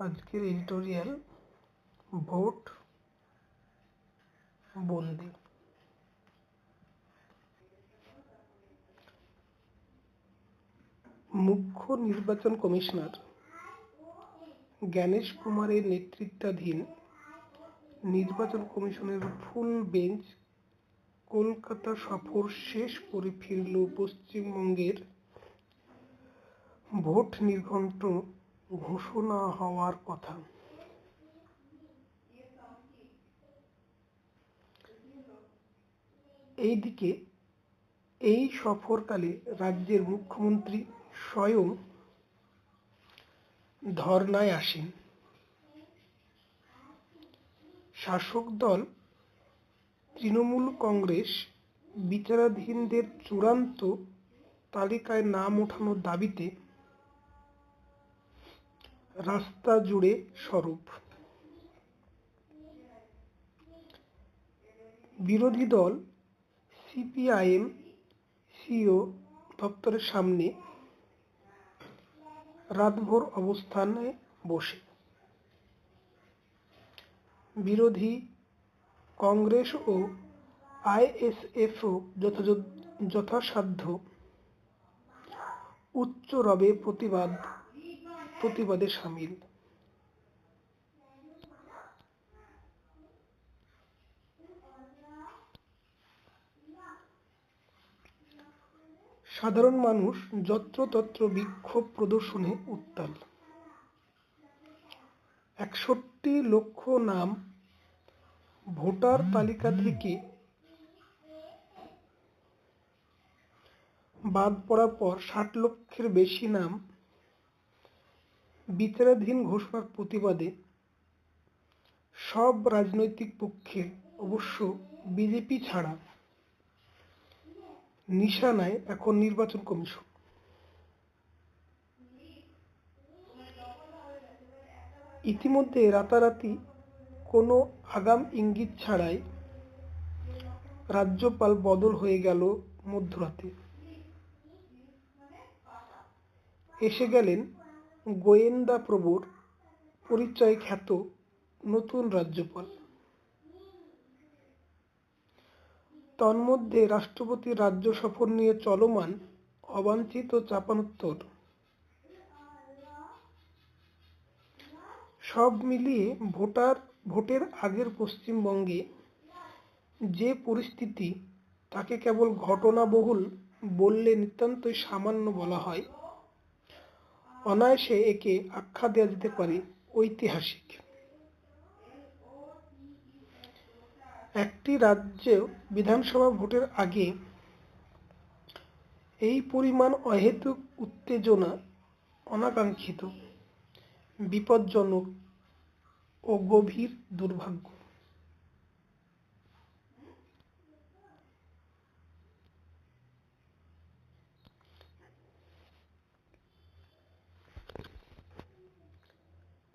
আজকের editorial vote বন্দি। মুখ্য নির্বাচন কমিশনার জ্ঞানেশ কুমারের নেতৃত্বাধীন নির্বাচন কমিশনের ফুল বেঞ্চ কলকাতা সফর শেষ করে ফিরল পশ্চিমবঙ্গের ভোট নির্ঘণ্ট ঘোষণা হওয়ার কথা। এইদিকে এই সফরকালে রাজ্যের মুখ্যমন্ত্রী স্বয়ং ধর্নায় আসেন। শাসক দল তৃণমূল কংগ্রেস বিচারাধীনদের চূড়ান্ত তালিকায় নাম ওঠানোর দাবিতে রাস্তা জুড়ে সরব। বিরোধী দল সিপিআইএম সিও দপ্তরের সামনে রাতভর অবস্থানে বসে। বিরোধী কংগ্রেস ও আইএসএফও যথাসাধ্য উচ্চ রবে প্রতিবাদে সামিল। সাধারণ মানুষ যত্রতত্র বিক্ষোভ প্রদর্শনে উত্তাল। ৬১ লক্ষ নাম ভোটার তালিকা থেকে বাদ পড়ার পর ৬০ লক্ষের বেশি নাম বিচারাধীন ঘোষণার প্রতিবাদে সব রাজনৈতিক পক্ষের, অবশ্য বিজেপি ছাড়া, নিশানায় এখন নির্বাচন কমিশন। ইতিমধ্যে রাতারাতি কোনো আগাম ইঙ্গিত ছাড়াই রাজ্যপাল বদল হয়ে গেল মধ্যরাতে। এসে গেলেন গোয়েন্দা প্রবর পরিচয়ে খ্যাত নতুন রাজ্যপাল। তন্মধ্যে রাষ্ট্রপতির রাজ্য সফর নিয়ে চলমান অবাঞ্ছিত চাপানোত্তর। সব মিলিয়ে ভোটের আগের পশ্চিমবঙ্গে যে পরিস্থিতি, তাকে কেবল ঘটনাবহুল বললে নিতান্তই সামান্য বলা হয়। অনায়াসে একে আখ্যা দেওয়া যেতে পারে ঐতিহাসিক। একটি রাজ্যে বিধানসভা ভোটের আগে এই পরিমাণ অহেতুক উত্তেজনা অনাকাঙ্ক্ষিত, বিপজ্জনক ও গভীর দুর্ভাগ্য।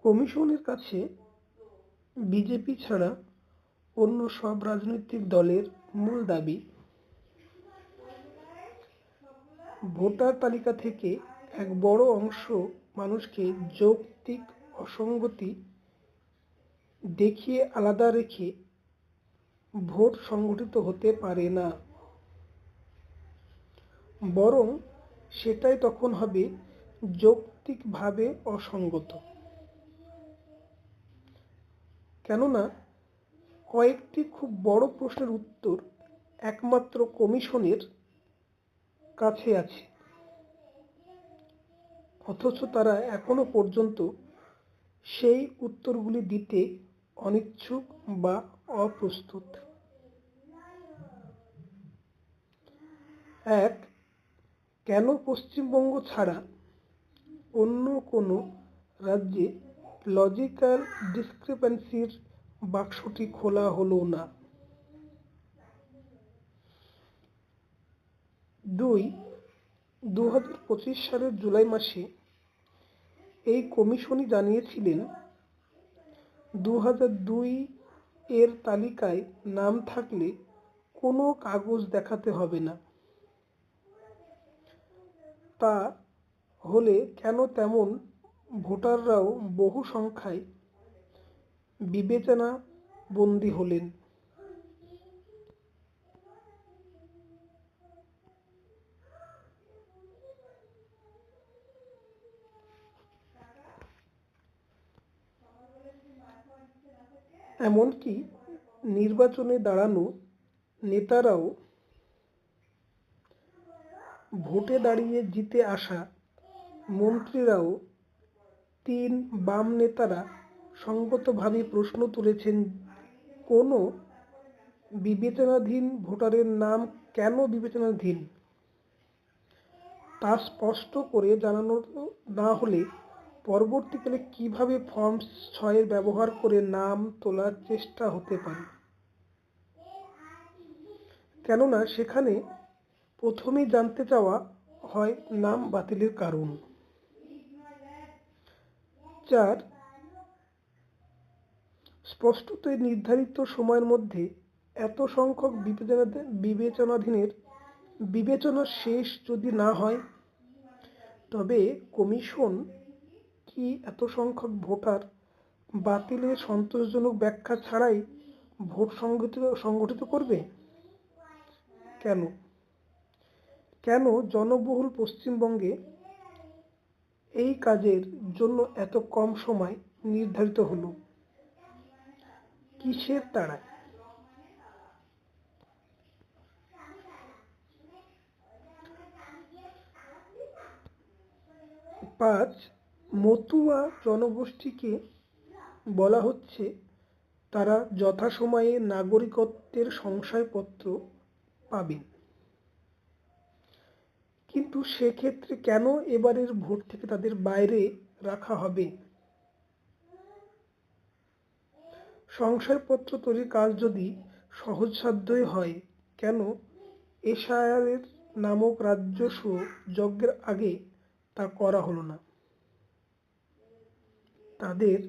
কমিশনের কাছে বিজেপি ছাড়া অন্য সব রাজনৈতিক দলের মূল দাবি, ভোটার তালিকা থেকে এক বড় অংশ মানুষকে যৌক্তিক অসঙ্গতি দেখিয়ে আলাদা রেখে ভোট সংগঠিত হতে পারে না, বরং সেটাই তখন হবে যৌক্তিকভাবে অসঙ্গত। কেননা কয়েকটি খুব বড় প্রশ্নের উত্তর একমাত্র কমিশনের কাছে আছে, অথচ তারা এখনো পর্যন্ত সেই উত্তরগুলি দিতে অনিচ্ছুক বা অপ্রস্তুত। এক, কেন পশ্চিমবঙ্গ ছাড়া অন্য কোনো রাজ্যে লজিক্যাল ডিসক্রিপেন্সির বাক্সটি খোলা হলো না? ২, ২০২৫ সালের জুলাই মাসে এই কমিশনই জানিয়েছিলেন ২০০২ এর তালিকায় নাম থাকলে কোনো কাগজ দেখাতে হবে না। তা হলে কেন তেমন ভোটাররাও বহু সংখ্যায় বিবেচনা বন্দী হলেন। এমনকি নির্বাচনে দাঁড়ানো নেতারাও ভোটে দাঁড়িয়ে জিতে আসা মন্ত্রীরাও তিন বাম নেতারা সঙ্গতভাবে প্রশ্ন তুলেছেন, কোনো বিবেচনাধীন ভোটারের নাম কেন বিবেচনাধীন তা স্পষ্ট করে জানানো না হলে পরবর্তীকালে কিভাবে ফর্ম 6 ব্যবহার করে নাম তোলার চেষ্টা হতে পারে। কেননা সেখানে প্রথমেই জানতে চাওয়া হয় নাম বাতিলের কারণ। 4, স্পষ্টতই নির্ধারিত সময়ের মধ্যে এত সংখ্যক বিবেচনাধীনের বিবেচনা শেষ যদি না হয়, তবে কমিশন কি এত সংখ্যক ভোটার বাতিলের সন্তোষজনক ব্যাখ্যা ছাড়াই ভোট সংগঠিত করবে? কেন জনবহুল পশ্চিমবঙ্গে এই কাজের জন্য এত কম সময় নির্ধারিত হলো? কিসের তাড়ায়? 5, মতুয়া জনগোষ্ঠীকে বলা হচ্ছে তারা যথাসময়ে নাগরিকত্বের শংসাপত্র পাবেন, কিন্তু সেক্ষেত্রে কেন এবারের ভোট থেকে তাদের বাইরে রাখা হবে? শংসাপত্র তৈরির কাজ যদি সহজসাধ্যই হয়, কেন এসআইআর নামক রাজস্ব যজ্ঞের আগে তা করা হলো না? তাদের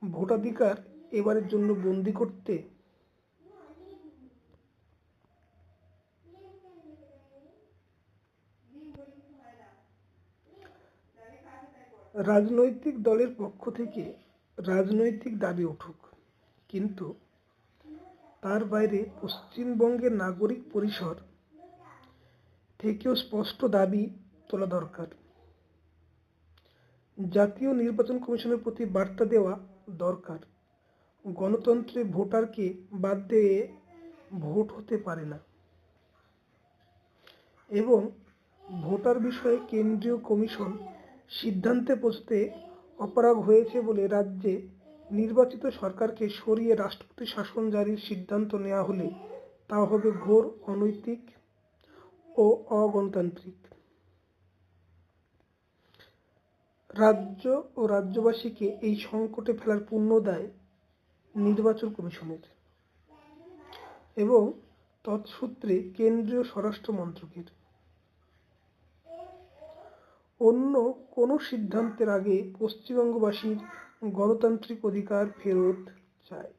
ভোটাধিকার এবারের জন্য বন্দী করতে? রাজনৈতিক দলের পক্ষ থেকে রাজনৈতিক দাবি উঠুক, কিন্তু তার বাইরে পশ্চিমবঙ্গের নাগরিক পরিষর থেকেও স্পষ্ট দাবি তোলা দরকার। জাতীয় নির্বাচন কমিশনের প্রতি বার্তা দেওয়া দরকার, গণতন্ত্রে ভোটারকে বাদ দিয়ে ভোট হতে পারে না, এবং ভোটার বিষয়ে কেন্দ্রীয় কমিশন সিদ্ধান্তে পৌঁছতে অপারগ হয়েছে বলে রাজ্যে নির্বাচিত সরকারকে সরিয়ে রাষ্ট্রপতি শাসন জারির সিদ্ধান্ত নেওয়া হলে তা হবে ঘোর অনৈতিক ও অগণতান্ত্রিক। রাজ্য ও রাজ্যবাসীকে এই সংকটে ফেলার পূর্ণ দায় নির্বাচন কমিশনের এবং তৎসূত্রে কেন্দ্রীয় স্বরাষ্ট্র মন্ত্রকের। অন্য কোনো সিদ্ধান্তের আগে পশ্চিমবঙ্গবাসীর গণতান্ত্রিক অধিকার ফেরত চায়।